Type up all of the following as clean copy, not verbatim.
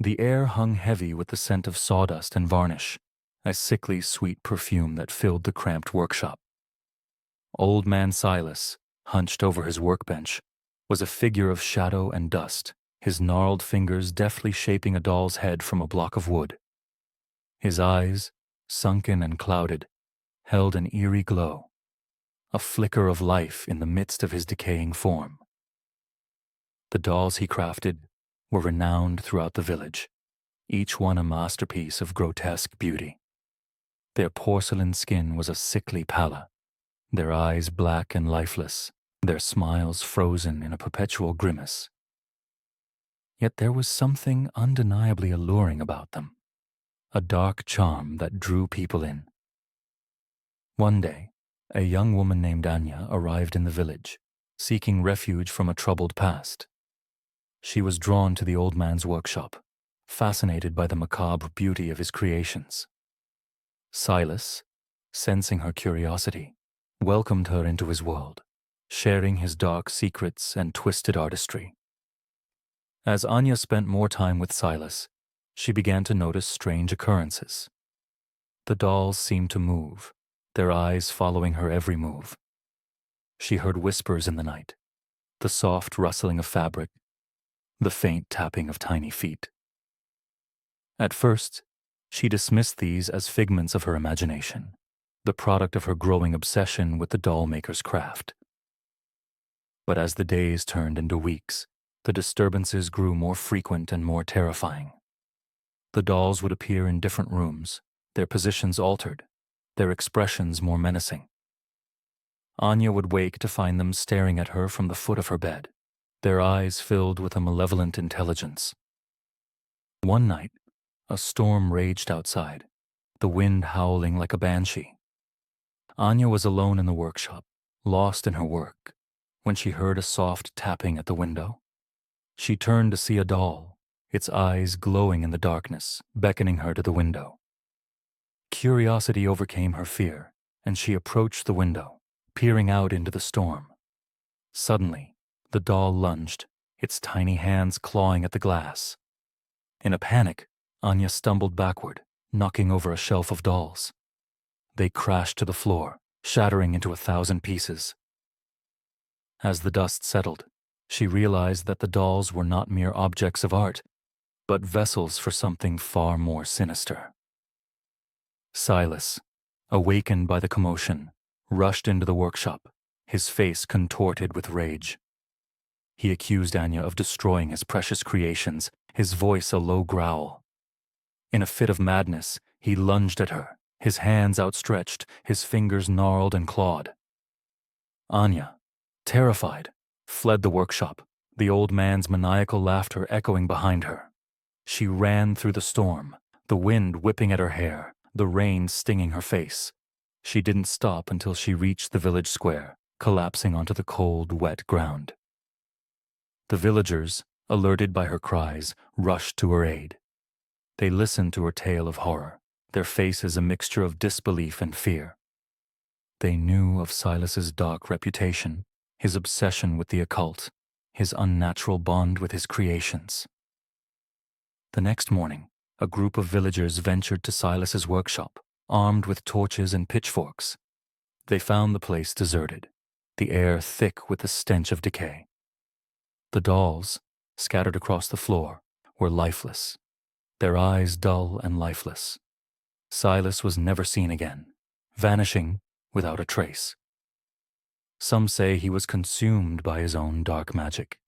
The air hung heavy with the scent of sawdust and varnish, a sickly sweet perfume that filled the cramped workshop. Old man Silas, hunched over his workbench, was a figure of shadow and dust, his gnarled fingers deftly shaping a doll's head from a block of wood. His eyes, sunken and clouded, held an eerie glow, a flicker of life in the midst of his decaying form. The dolls he crafted were renowned throughout the village, each one a masterpiece of grotesque beauty. Their porcelain skin was a sickly pallor, their eyes black and lifeless, their smiles frozen in a perpetual grimace. Yet there was something undeniably alluring about them, a dark charm that drew people in. One day, a young woman named Anya arrived in the village, seeking refuge from a troubled past. She was drawn to the old man's workshop, fascinated by the macabre beauty of his creations. Silas, sensing her curiosity, welcomed her into his world, sharing his dark secrets and twisted artistry. As Anya spent more time with Silas, she began to notice strange occurrences. The dolls seemed to move, their eyes following her every move. She heard whispers in the night, the soft rustling of fabric, the faint tapping of tiny feet. At first, she dismissed these as figments of her imagination, the product of her growing obsession with the dollmaker's craft. But as the days turned into weeks, the disturbances grew more frequent and more terrifying. The dolls would appear in different rooms, their positions altered, their expressions more menacing. Anya would wake to find them staring at her from the foot of her bed, their eyes filled with a malevolent intelligence. One night, a storm raged outside, the wind howling like a banshee. Anya was alone in the workshop, lost in her work, when she heard a soft tapping at the window. She turned to see a doll, its eyes glowing in the darkness, beckoning her to the window. Curiosity overcame her fear, and she approached the window, peering out into the storm. Suddenly, the doll lunged, its tiny hands clawing at the glass. In a panic, Anya stumbled backward, knocking over a shelf of dolls. They crashed to the floor, shattering into 1,000 pieces. As the dust settled, she realized that the dolls were not mere objects of art, but vessels for something far more sinister. Silas, awakened by the commotion, rushed into the workshop, his face contorted with rage. He accused Anya of destroying his precious creations, his voice a low growl. In a fit of madness, he lunged at her, his hands outstretched, his fingers gnarled and clawed. Anya, terrified, fled the workshop, the old man's maniacal laughter echoing behind her. She ran through the storm, the wind whipping at her hair, the rain stinging her face. She didn't stop until she reached the village square, collapsing onto the cold, wet ground. The villagers, alerted by her cries, rushed to her aid. They listened to her tale of horror, their faces a mixture of disbelief and fear. They knew of Silas's dark reputation, his obsession with the occult, his unnatural bond with his creations. The next morning, a group of villagers ventured to Silas's workshop, armed with torches and pitchforks. They found the place deserted, the air thick with the stench of decay. The dolls, scattered across the floor, were lifeless, their eyes dull and lifeless. Silas was never seen again, vanishing without a trace. Some say he was consumed by his own dark magic,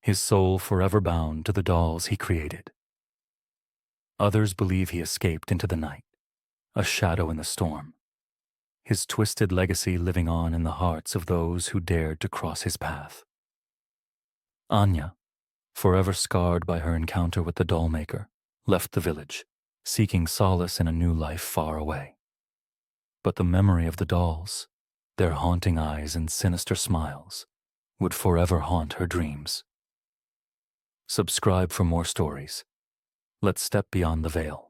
his soul forever bound to the dolls he created. Others believe he escaped into the night, a shadow in the storm, his twisted legacy living on in the hearts of those who dared to cross his path. Anya, forever scarred by her encounter with the Dollmaker, left the village, seeking solace in a new life far away. But the memory of the dolls, their haunting eyes and sinister smiles, would forever haunt her dreams. Subscribe for more stories. Let's step beyond the veil.